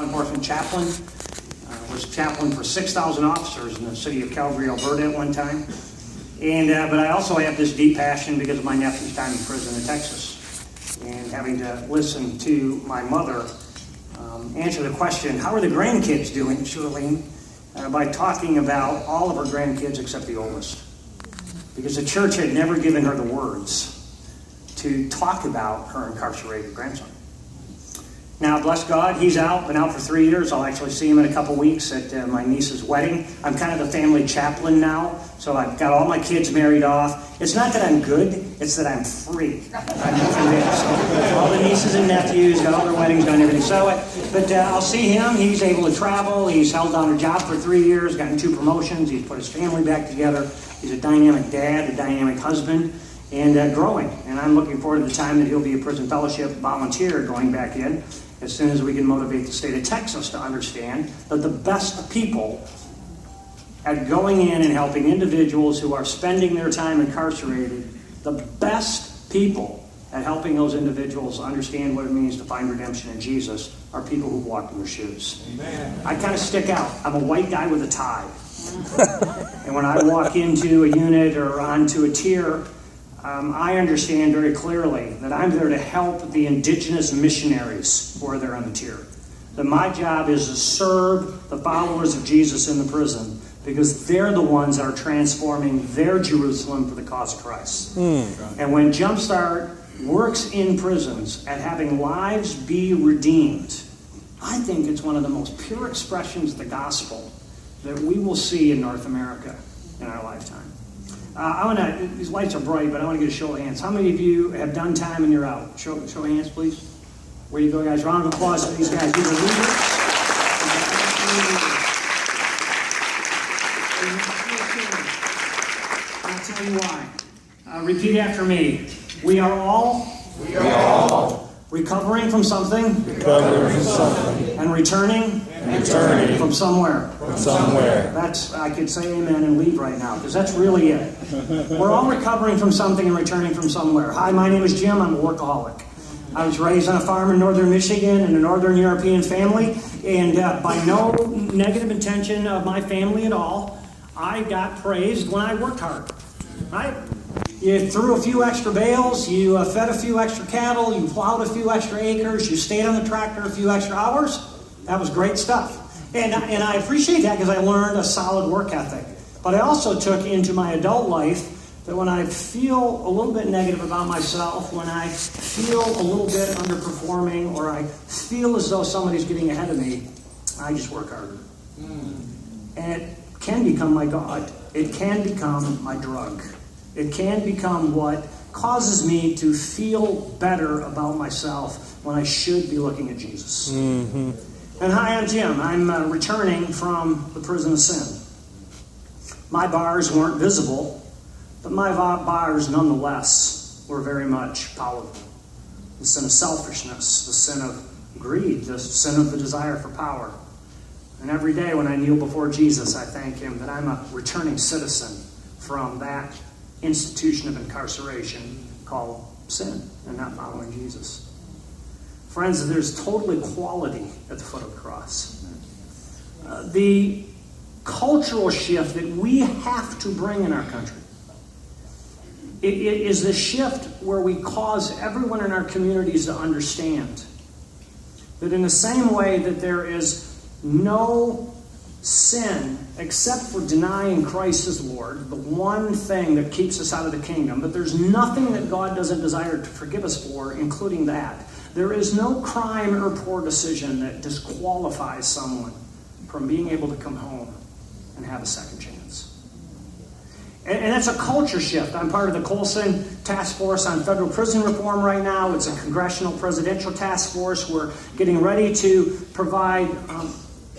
enforcement chaplain. Was chaplain for 6,000 officers in the city of Calgary, Alberta at one time. But I also have this deep passion because of my nephew's time in prison in Texas. And having to listen to my mother answer the question, how are the grandkids doing, Shirlene? By talking about all of her grandkids except the oldest. Because the church had never given her the words to talk about her incarcerated grandson. Now, bless God, he's out, been out for 3 years. I'll actually see him in a couple weeks at my niece's wedding. I'm kind of the family chaplain now, so I've got all my kids married off. It's not that I'm good, it's that I'm free. I'm convinced. So, all the nieces and nephews, got all their weddings done, everything. But I'll see him. He's able to travel. He's held down a job for 3 years, gotten 2 promotions. He's put his family back together. He's a dynamic dad, a dynamic husband, and growing. And I'm looking forward to the time that he'll be a Prison Fellowship volunteer going back in, as soon as we can motivate the state of Texas to understand that the best people at going in and helping individuals who are spending their time incarcerated, the best people at helping those individuals understand what it means to find redemption in Jesus are people who've walked in their shoes. Amen. I kind of stick out. I'm a white guy with a tie. And when I walk into a unit or onto a tier, I understand very clearly that I'm there to help the indigenous missionaries who are there on the tier. That my job is to serve the followers of Jesus in the prison because they're the ones that are transforming their Jerusalem for the cause of Christ. And when Jumpstart works in prisons at having lives be redeemed, I think it's one of the most pure expressions of the gospel that we will see in North America in our lifetime. These lights are bright, but I want to get a show of hands. How many of you have done time and you're out? Show of hands, please. Where you go, guys. Round of applause for these guys. These are leaders. I'll tell you why. Repeat after me. We are all recovering from something. And returning from somewhere. I could say amen and leave right now, because that's really it. We're all recovering from something and returning from somewhere. Hi, my name is Jim. I'm a workaholic. I was raised on a farm in northern Michigan in a northern European family, and by no negative intention of my family at all, I got praised when I worked hard. Right? You threw a few extra bales, you fed a few extra cattle, you plowed a few extra acres, you stayed on the tractor a few extra hours. That was great stuff. And I appreciate that because I learned a solid work ethic. But I also took into my adult life that when I feel a little bit negative about myself, when I feel a little bit underperforming, or I feel as though somebody's getting ahead of me, I just work harder. And it can become my God. It can become my drug. It can become what causes me to feel better about myself when I should be looking at Jesus. And hi, I'm Jim. I'm returning from the prison of sin. My bars weren't visible, but my bars nonetheless were very much powerful. The sin of selfishness, the sin of greed, the sin of the desire for power. And every day when I kneel before Jesus, I thank him that I'm a returning citizen from that institution of incarceration called sin and not following Jesus. Friends, there's total equality at the foot of the cross. The cultural shift that we have to bring in our country it is the shift where we cause everyone in our communities to understand that in the same way that there is no sin except for denying Christ as Lord, the one thing that keeps us out of the kingdom, but there's nothing that God doesn't desire to forgive us for, including that. There is no crime or poor decision that disqualifies someone from being able to come home and have a second chance. And that's a culture shift. I'm part of the Colson Task Force on Federal Prison Reform right now. It's a congressional presidential task force. We're getting ready to provide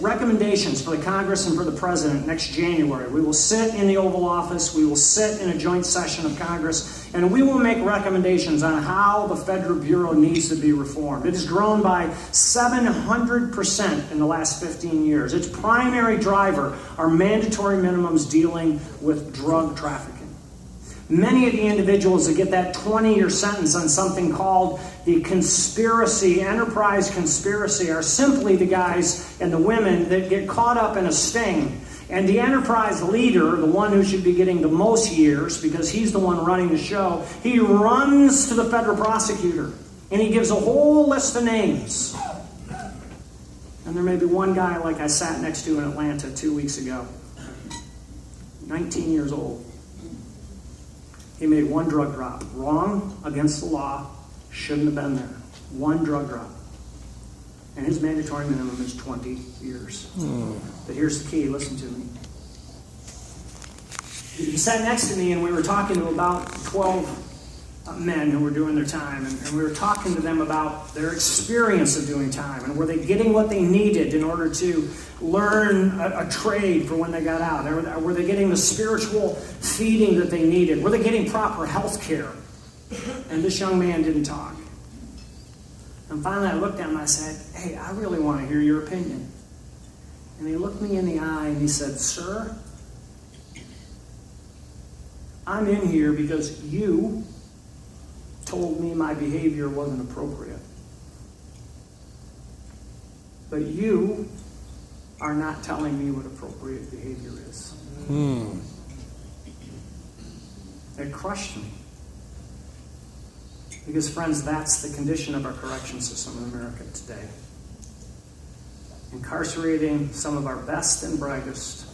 recommendations for the Congress and for the President next January. We will sit in the Oval Office, we will sit in a joint session of Congress, and we will make recommendations on how the Federal Bureau needs to be reformed. It has grown by 700% in the last 15 years. Its primary driver are mandatory minimums dealing with drug trafficking. Many of the individuals that get that 20-year sentence on something called the conspiracy, enterprise conspiracy, are simply the guys and the women that get caught up in a sting. And the enterprise leader, the one who should be getting the most years because he's the one running the show, he runs to the federal prosecutor and he gives a whole list of names. And there may be one guy like I sat next to in Atlanta 2 weeks ago, 19 years old. He made one drug drop. Wrong, against the law, shouldn't have been there. One drug drop. And his mandatory minimum is 20 years. But here's the key, listen to me. He sat next to me and we were talking to about 12 men who were doing their time. And we were talking to them about their experience of doing time. And were they getting what they needed in order to learn a trade for when they got out? Were they getting the spiritual feeding that they needed? Were they getting proper health care? And this young man didn't talk. And finally I looked at him and I said, hey, I really want to hear your opinion. And he looked me in the eye and he said, sir, I'm in here because you told me my behavior wasn't appropriate. But you are not telling me what appropriate behavior is. It crushed me. Because, friends, that's the condition of our correction system in America today. Incarcerating some of our best and brightest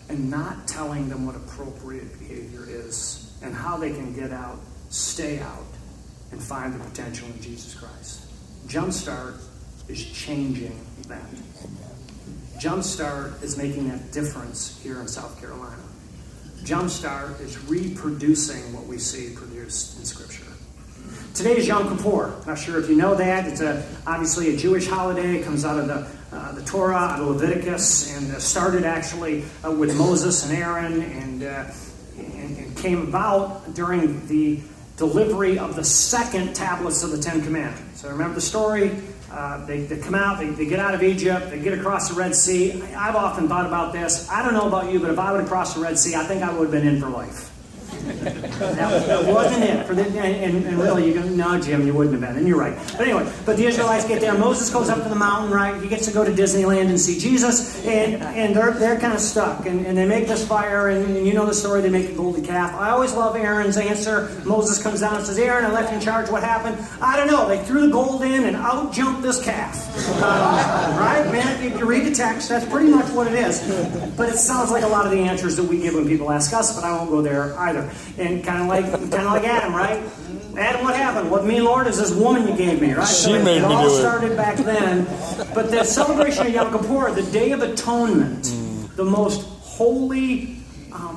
and not telling them what appropriate behavior is and how they can get out, stay out, and find the potential in Jesus Christ. Jumpstart is changing that. Jumpstart is making that difference here in South Carolina. Jumpstart is reproducing what we see produced in Scripture. Today is Yom Kippur. Not sure if you know that. It's obviously a Jewish holiday. It comes out of the Torah, out of Leviticus, and started actually with Moses and Aaron, and came about during the delivery of the second tablets of the Ten Commandments. So remember the story? They come out, they get out of Egypt, they get across the Red Sea. I've often thought about this. I don't know about you, but if I would have crossed the Red Sea, I think I would have been in for life. That wasn't it. And really, you go, no, Jim, you wouldn't have been. And you're right. But anyway, the Israelites get there. Moses goes up to the mountain, right? He gets to go to Disneyland and see Jesus. And they're kind of stuck. And they make this fire. And you know the story. They make a golden calf. I always love Aaron's answer. Moses comes down and says, Aaron, I left you in charge. What happened? I don't know. They threw the gold in and out jumped this calf. Right? Man, if you read the text, that's pretty much what it is. But it sounds like a lot of the answers that we give when people ask us, but I won't go there either. And kind of like Adam, right? Adam, what happened? What me, Lord, is this woman you gave me, right? She made me do it. It all started back then. But the celebration of Yom Kippur, the Day of Atonement, the most holy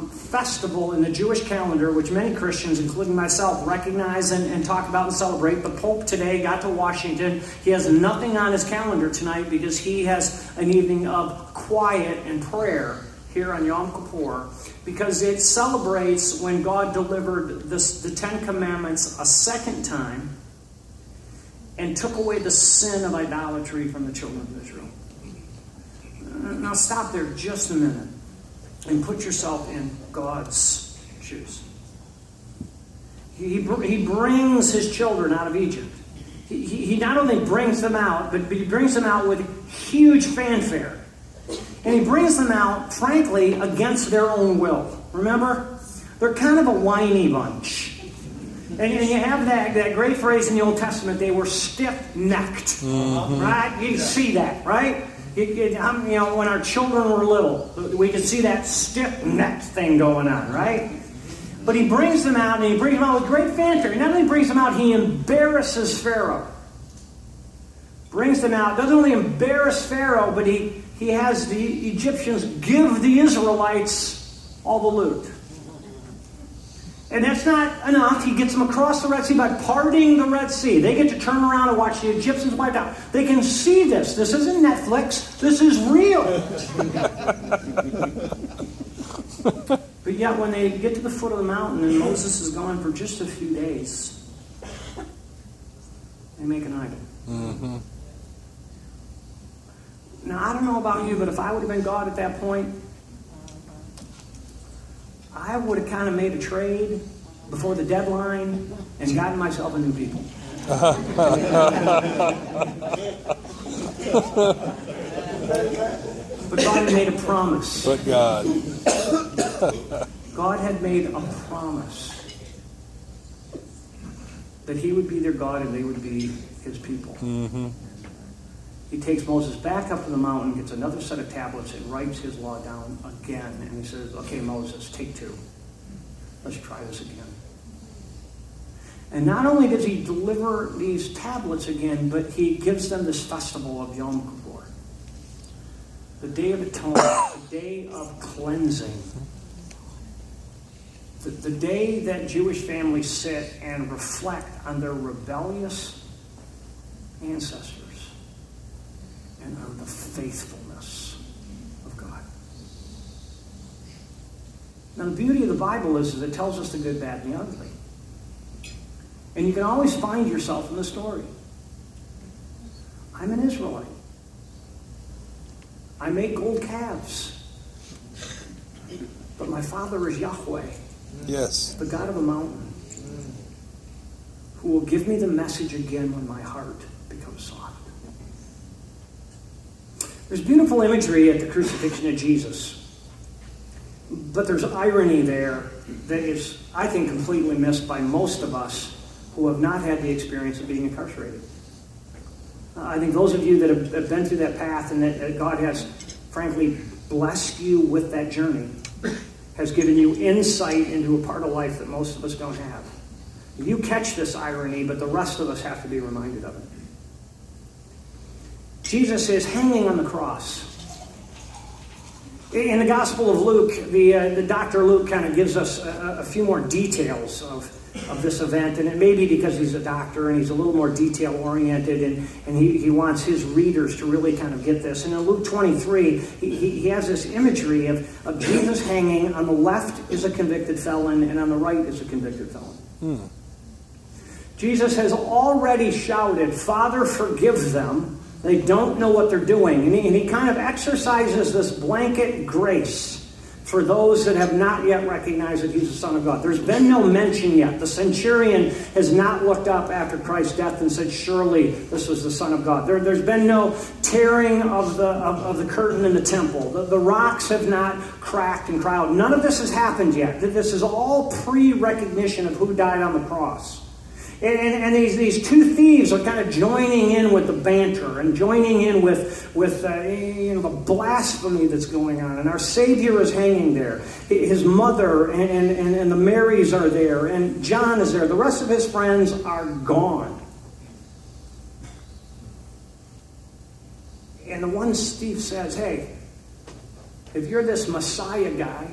festival in the Jewish calendar, which many Christians, including myself, recognize and talk about and celebrate. The Pope today got to Washington. He has nothing on his calendar tonight because he has an evening of quiet and prayer here on Yom Kippur, because it celebrates when God delivered the Ten Commandments a second time and took away the sin of idolatry from the children of Israel. Now stop there just a minute and put yourself in God's shoes. He brings his children out of Egypt. He not only brings them out, but he brings them out with huge fanfare. And he brings them out, frankly, against their own will. Remember? They're kind of a whiny bunch. And you have that great phrase in the Old Testament, they were stiff-necked. Right? You see that, right? When our children were little, we could see that stiff-necked thing going on, right? But he brings them out, and he brings them out with great fanfare. He not only brings them out, he embarrasses Pharaoh. Brings them out, doesn't only embarrass Pharaoh, but he has the Egyptians give the Israelites all the loot. And that's not enough. He gets them across the Red Sea by parting the Red Sea. They get to turn around and watch the Egyptians wiped out. They can see this. This isn't Netflix. This is real. But yet when they get to the foot of the mountain and Moses is gone for just a few days, they make an idol. Mm-hmm. Now, I don't know about you, but if I would have been God at that point, I I would have kind of made a trade before the deadline and gotten myself a new people. But God had made a promise. But God. God had made a promise that he would be their God and they would be his people. Mm-hmm. He takes Moses back up to the mountain, gets another set of tablets, and writes his law down again. And he says, okay, Moses, take 2. Let's try this again. And not only does he deliver these tablets again, but he gives them this festival of Yom Kippur. The Day of Atonement, the day of cleansing. The day that Jewish families sit and reflect on their rebellious ancestors and on the faithfulness of God. Now, the beauty of the Bible is it tells us the good, bad, and the ugly. And you can always find yourself in the story. I'm an Israelite. I make gold calves. But my father is Yahweh. Yes. The God of a mountain. Who will give me the message again when my heart becomes soft. There's beautiful imagery at the crucifixion of Jesus. But there's irony there that is, I think, completely missed by most of us who have not had the experience of being incarcerated. I think those of you that have been through that path and that God has, frankly, blessed you with that journey, has given you insight into a part of life that most of us don't have. You catch this irony, but the rest of us have to be reminded of it. Jesus is hanging on the cross. In the Gospel of Luke, the Dr. Luke kind of gives us a few more details of this event, and it may be because he's a doctor and he's a little more detail-oriented, and he wants his readers to really kind of get this. And in Luke 23, he has this imagery of Jesus hanging. On the left is a convicted felon, and on the right is a convicted felon. Jesus has already shouted, "Father, forgive them. They don't know what they're doing." And he kind of exercises this blanket grace for those that have not yet recognized that he's the Son of God. There's been no mention yet. The centurion has not looked up after Christ's death and said, surely this was the Son of God. There's been no tearing of the curtain in the temple. The rocks have not cracked and crowded. None of this has happened yet. This is all pre-recognition of who died on the cross. And these two thieves are kind of joining in with the banter and joining in with the blasphemy that's going on. And our Savior is hanging there. His mother and the Marys are there. And John is there. The rest of his friends are gone. And the one thief says, hey, if you're this Messiah guy,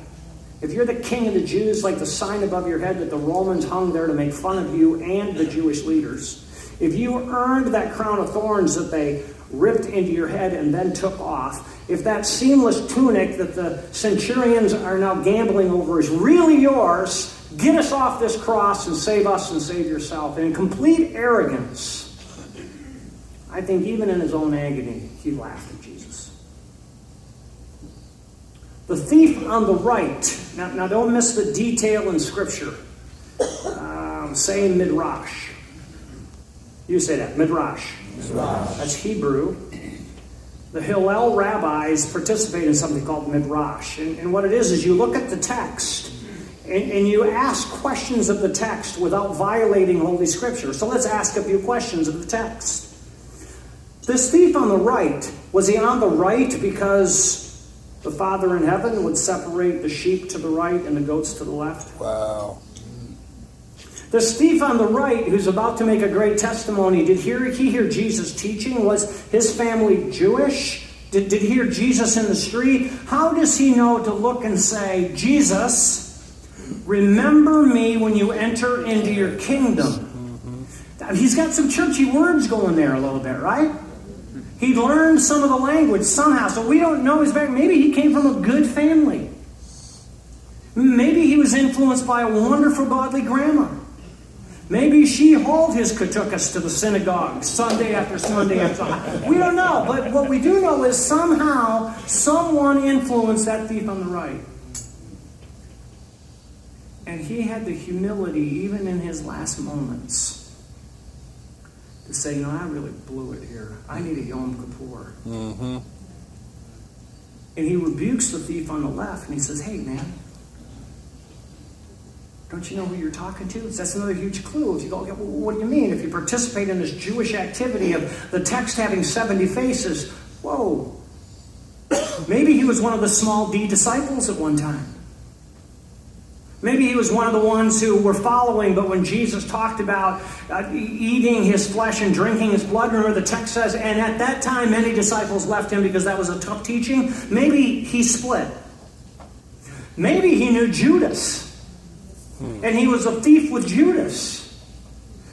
if you're the king of the Jews, like the sign above your head that the Romans hung there to make fun of you and the Jewish leaders, if you earned that crown of thorns that they ripped into your head and then took off, if that seamless tunic that the centurions are now gambling over is really yours, get us off this cross and save us and save yourself. And in complete arrogance, I think even in his own agony, he laughed at Jesus. The thief on the right, now don't miss the detail in Scripture. Say midrash. You say that, midrash. That's Hebrew. The Hillel rabbis participate in something called midrash. And what it is you look at the text and you ask questions of the text without violating Holy Scripture. So let's ask a few questions of the text. This thief on the right, was he on the right because the Father in heaven would separate the sheep to the right and the goats to the left? Wow. This thief on the right, who's about to make a great testimony, did he hear Jesus teaching? Was his family Jewish? Did he hear Jesus in the street? How does he know to look and say, Jesus, remember me when you enter into your kingdom? He's got some churchy words going there a little bit, right? He learned some of the language somehow, so we don't know his background. Maybe he came from a good family. Maybe he was influenced by a wonderful godly grandma. Maybe she hauled his katukas to the synagogue Sunday after Sunday after Sunday. We don't know, but what we do know is somehow someone influenced that thief on the right. And he had the humility, even in his last moments, to say, I really blew it here. I need a Yom Kippur. Mm-hmm. And he rebukes the thief on the left, and he says, hey, man, don't you know who you're talking to? That's another huge clue. If you go, what do you mean? If you participate in this Jewish activity of the text having 70 faces, whoa. Maybe he was one of the small D disciples at one time. Maybe he was one of the ones who were following, but when Jesus talked about eating his flesh and drinking his blood, remember the text says, and at that time many disciples left him because that was a tough teaching. Maybe he split. Maybe he knew Judas. And he was a thief with Judas.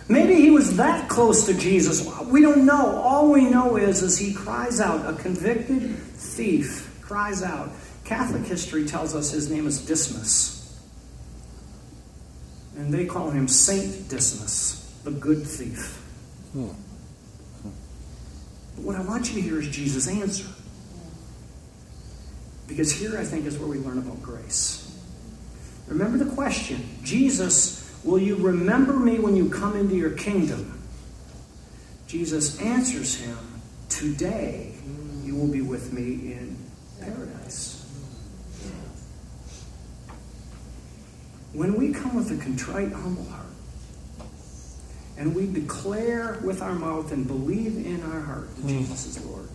Maybe he was that close to Jesus. We don't know. All we know is he cries out. A convicted thief cries out. Catholic history tells us his name is Dismas. And they call him Saint Dismas, the good thief. But what I want you to hear is Jesus' answer. Because here I think is where we learn about grace. Remember the question, Jesus, will you remember me when you come into your kingdom? Jesus answers him, today you will be with me in paradise. When we come with a contrite, humble heart, and we declare with our mouth and believe in our heart that Jesus is Lord,